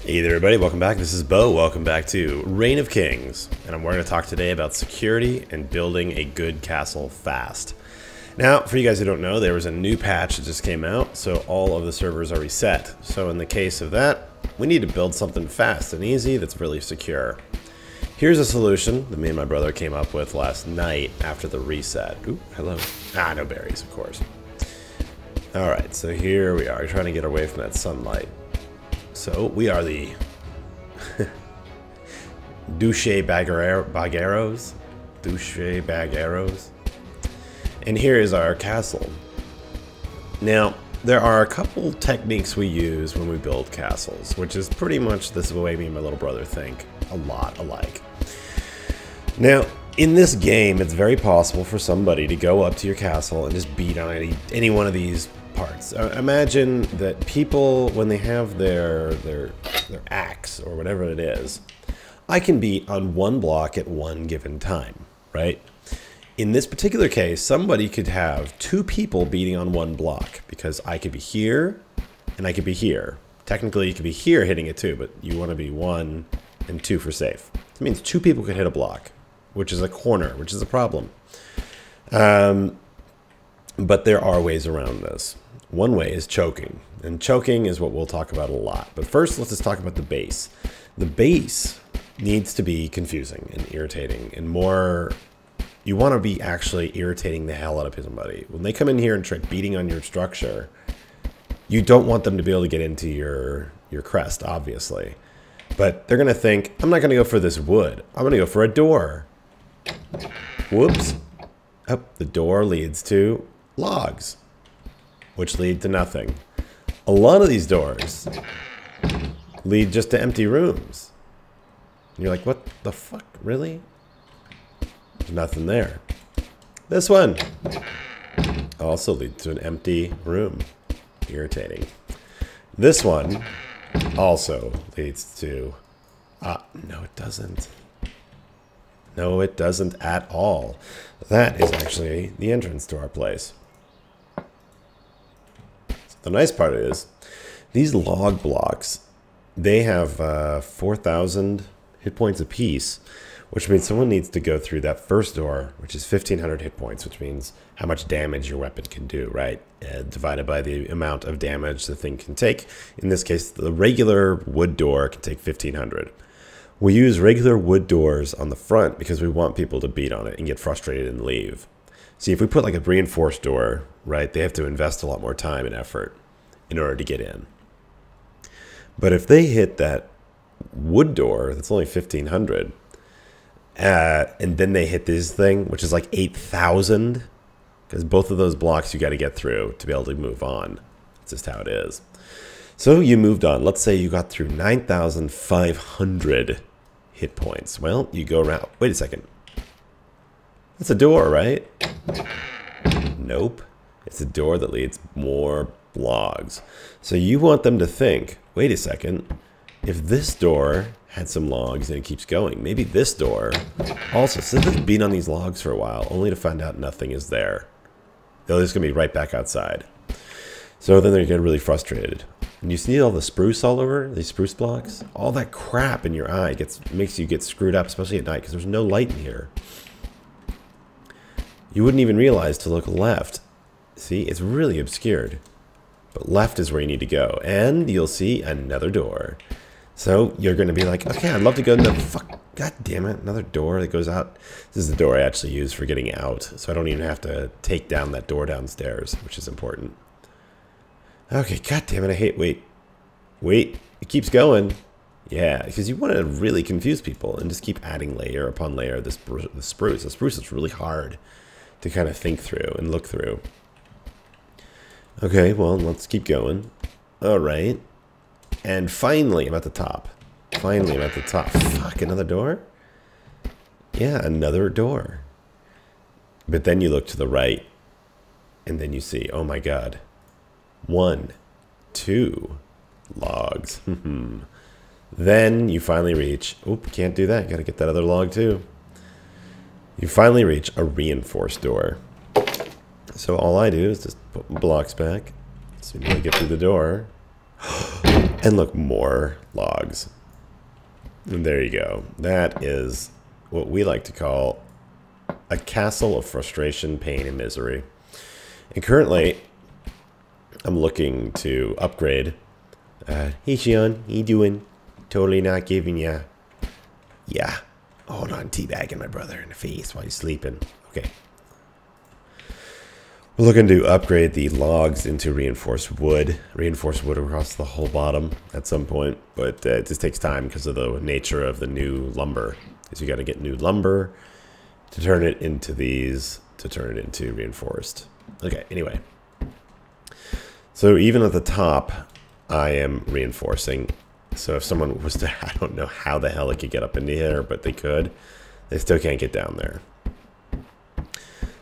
Hey there everybody, welcome back. This is Bo. Welcome back to Reign of Kings. And we're going to talk today about security and building a good castle fast. Now, for you guys who don't know, there was a new patch that just came out, so all of the servers are reset. So in the case of that, we need to build something fast and easy that's really secure. Here's a solution that me and my brother came up with last night after the reset. Ooh, hello. No berries, of course. Alright, so here we are. We're trying to get away from that sunlight. So we are the Douche Bagueros. And here is our castle. Now, there are a couple techniques we use when we build castles, which is pretty much this way me and my little brother think a lot alike. Now, in this game, it's very possible for somebody to go up to your castle and just beat on any one of these parts. Imagine that people, when they have their axe or whatever it is, I can beat on one block at one given time, right? In this particular case, somebody could have two people beating on one block because I could be here and I could be here. Technically, you could be here hitting it too, but you want to be 1 and 2 for safe. It means two people could hit a block, which is a corner, which is a problem. But there are ways around this. One way is choking, and choking is what we'll talk about a lot. But first, let's just talk about the base. The base needs to be confusing and irritating, and more, you want to be actually irritating the hell out of somebody. When they come in here and try beating on your structure, you don't want them to be able to get into your crest, obviously. But they're going to think, I'm not going to go for this wood. I'm going to go for a door. Whoops. Oh, the door leads to logs, which lead to nothing. A lot of these doors lead just to empty rooms. And you're like, what the fuck? Really? There's nothing there. This one also leads to an empty room. Irritating. This one also leads to... no it doesn't. No, it doesn't at all. That is actually the entrance to our place. The nice part is, these log blocks, they have 4,000 hit points apiece, which means someone needs to go through that first door, which is 1,500 hit points, which means how much damage your weapon can do, right? Divided by the amount of damage the thing can take. In this case, the regular wood door can take 1,500. We use regular wood doors on the front because we want people to beat on it and get frustrated and leave. See, if we put like a reinforced door, right, they have to invest a lot more time and effort in order to get in. But if they hit that wood door, that's only 1,500, and then they hit this thing, which is like 8,000, because both of those blocks you got to get through to be able to move on. That's just how it is. So you moved on. Let's say you got through 9,500 hit points. Well, you go around. Wait a second. That's a door, right? Nope. It's a door that leads more logs. So you want them to think, wait a second, if this door had some logs and it keeps going, maybe this door also. So they've been on these logs for a while, only to find out nothing is there. They're just going to be right back outside. So then they get really frustrated. And you see all the spruce all over, these spruce blocks? All that crap in your eye makes you get screwed up, especially at night, because there's no light in here. You wouldn't even realize to look left. See, it's really obscured. But left is where you need to go. And you'll see another door. So you're going to be like, okay, I'd love to go in the fuck. God damn it, another door that goes out. This is the door I actually use for getting out. So I don't even have to take down that door downstairs, which is important. Okay, god damn it, I hate, wait, it keeps going. Yeah, because you want to really confuse people and just keep adding layer upon layer of the spruce. The spruce is really hard to kind of think through and look through. Okay, well, let's keep going. All right. And finally, I'm at the top. Finally, I'm at the top. Fuck, another door? Yeah, another door. But then you look to the right, and then you see, oh my god. 1, 2 logs. Then you finally reach, oop, can't do that. Got to get that other log too. You finally reach a reinforced door. So all I do is just put blocks back. So you get through the door. And look, more logs. And there you go. That is what we like to call a castle of frustration, pain, and misery. And currently, I'm looking to upgrade. Hey, Sean, how you doing? Totally not giving ya. Yeah. Hold on, teabagging my brother in the face while he's sleeping. Okay. We're looking to upgrade the logs into reinforced wood. Reinforced wood across the whole bottom at some point. But it just takes time because of the nature of the new lumber. Because you got to get new lumber to turn it into these, to turn it into reinforced. Okay, anyway. So even at the top, I am reinforcing. So if someone was to, I don't know how the hell they could get up into here, but they could. They still can't get down there.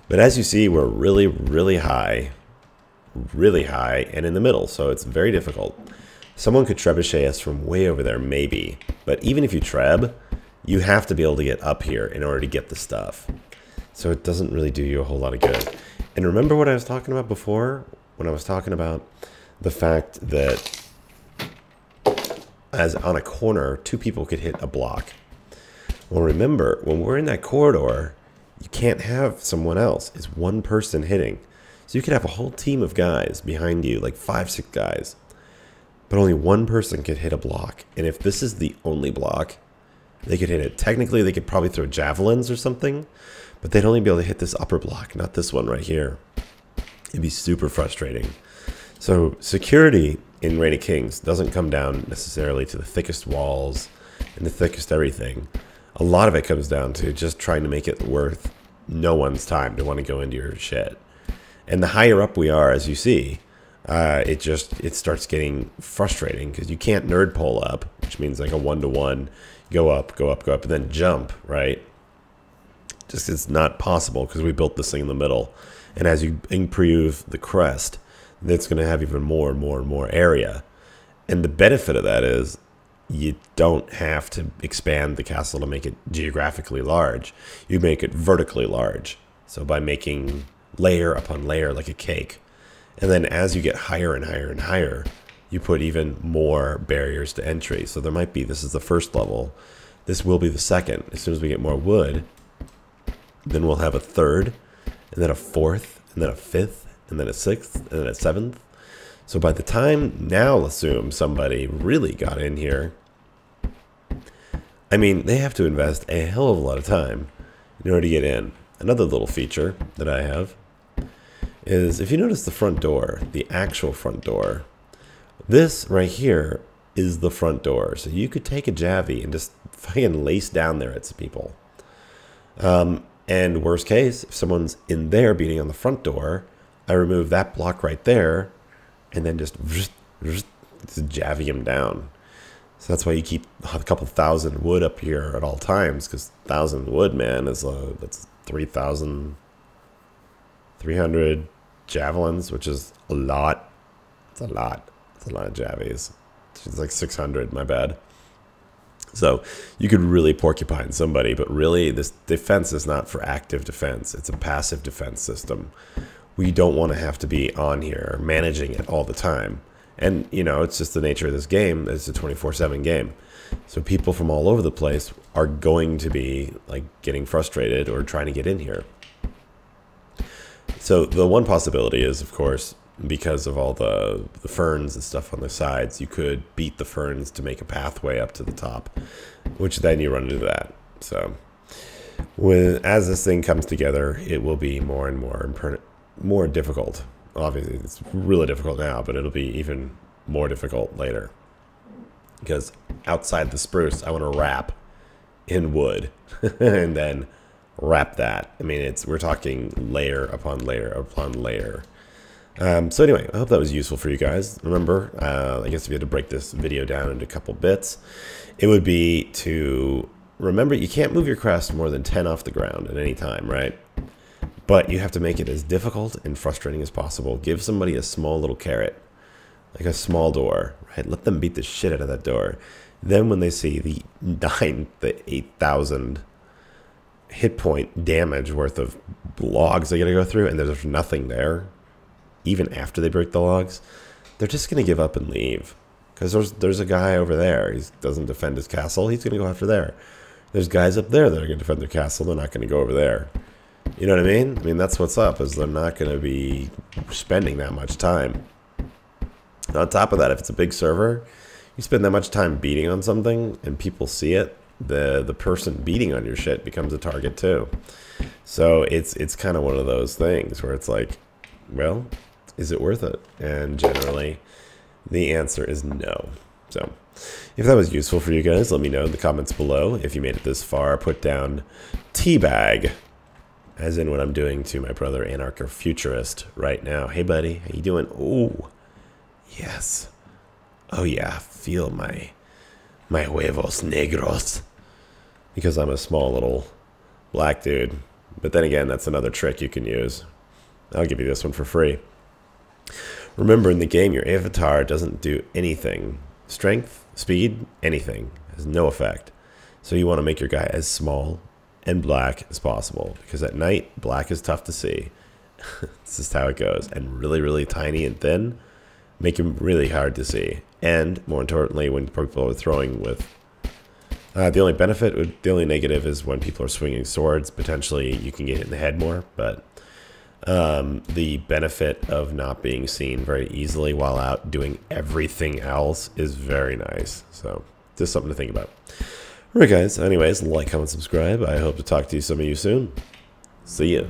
But as you see, we're really, really high, and in the middle, so it's very difficult. Someone could trebuchet us from way over there, maybe. But even if you treb, you have to be able to get up here in order to get the stuff. So it doesn't really do you a whole lot of good. And remember what I was talking about before? When I was talking about the fact that as on a corner, two people could hit a block. Well, remember, when we're in that corridor, you can't have someone else. It's one person hitting. So you could have a whole team of guys behind you, like 5, 6 guys. But only one person could hit a block. And if this is the only block, they could hit it. Technically, they could probably throw javelins or something, but they'd only be able to hit this upper block, not this one right here. It'd be super frustrating. So security in Reign of Kings doesn't come down necessarily to the thickest walls and the thickest everything. A lot of it comes down to just trying to make it worth no one's time to want to go into your shit. And the higher up we are, as you see, it starts getting frustrating because you can't nerd pole up, which means like a 1-to-1, go up, go up, go up, and then jump, right? Just it's not possible because we built this thing in the middle. And as you improve the crest, it's going to have even more and more and more area. And the benefit of that is you don't have to expand the castle to make it geographically large. You make it vertically large. So by making layer upon layer like a cake. And then as you get higher and higher and higher, you put even more barriers to entry. So there might be, this is the first level. This will be the second. As soon as we get more wood, then we'll have a third, and then a fourth, and then a fifth, and then a sixth, and then a seventh. So by the time, now assume somebody really got in here, I mean, they have to invest a hell of a lot of time in order to get in. Another little feature that I have is if you notice the front door, the actual front door, this right here is the front door. So you could take a javvy and just fucking lace down there at some people. And worst case, if someone's in there beating on the front door, I remove that block right there and then just javvy him down. So that's why you keep a couple thousand wood up here at all times, because 1,000 wood, man, is that's 3,300 javelins, which is a lot. It's a lot. It's a lot of javies. It's like 600, my bad. So you could really porcupine somebody, but really this defense is not for active defense. It's a passive defense system. We don't want to have to be on here managing it all the time. And, you know, it's just the nature of this game. It's a 24/7 game. So people from all over the place are going to be like getting frustrated or trying to get in here. So the one possibility is, of course, because of all the ferns and stuff on the sides, you could beat the ferns to make a pathway up to the top, which then you run into that. So as this thing comes together, it will be more and more difficult. Obviously, it's really difficult now, but it'll be even more difficult later. Because outside the spruce, I want to wrap in wood and then wrap that. I mean, we're talking layer upon layer upon layer. So anyway, I hope that was useful for you guys. Remember, I guess if you had to break this video down into a couple bits, it would be to remember you can't move your crest more than 10 off the ground at any time, right? But you have to make it as difficult and frustrating as possible. Give somebody a small little carrot, like a small door, right? Let them beat the shit out of that door. Then when they see the 8,000 hit point damage worth of logs they gotta go through, and there's nothing there, even after they break the logs, they're just going to give up and leave. Because there's a guy over there. He doesn't defend his castle. He's going to go after there. There's guys up there that are going to defend their castle. They're not going to go over there. You know what I mean? I mean, that's what's up, is they're not going to be spending that much time. And on top of that, if it's a big server, you spend that much time beating on something and people see it, the person beating on your shit becomes a target too. So it's kind of one of those things where it's like, well, is it worth it? And generally, the answer is no. So if that was useful for you guys, let me know in the comments below. If you made it this far, put down teabag, as in what I'm doing to my brother Anarcho-Futurist right now. Hey buddy, how you doing? Oh, yes. Oh yeah, feel my huevos negros. Because I'm a small little black dude. But then again, that's another trick you can use. I'll give you this one for free. Remember, in the game, your avatar doesn't do anything. Strength, speed, anything. Has no effect. So you want to make your guy as small and black as possible. Because at night, black is tough to see. This is how it goes. And really, really tiny and thin make him really hard to see. And, more importantly, when people are throwing with... the only negative is when people are swinging swords. Potentially, you can get hit in the head more, but... the benefit of not being seen very easily while out doing everything else is very nice. So, just something to think about. Alright guys, anyways, like, comment, subscribe. I hope to talk to some of you soon. See ya.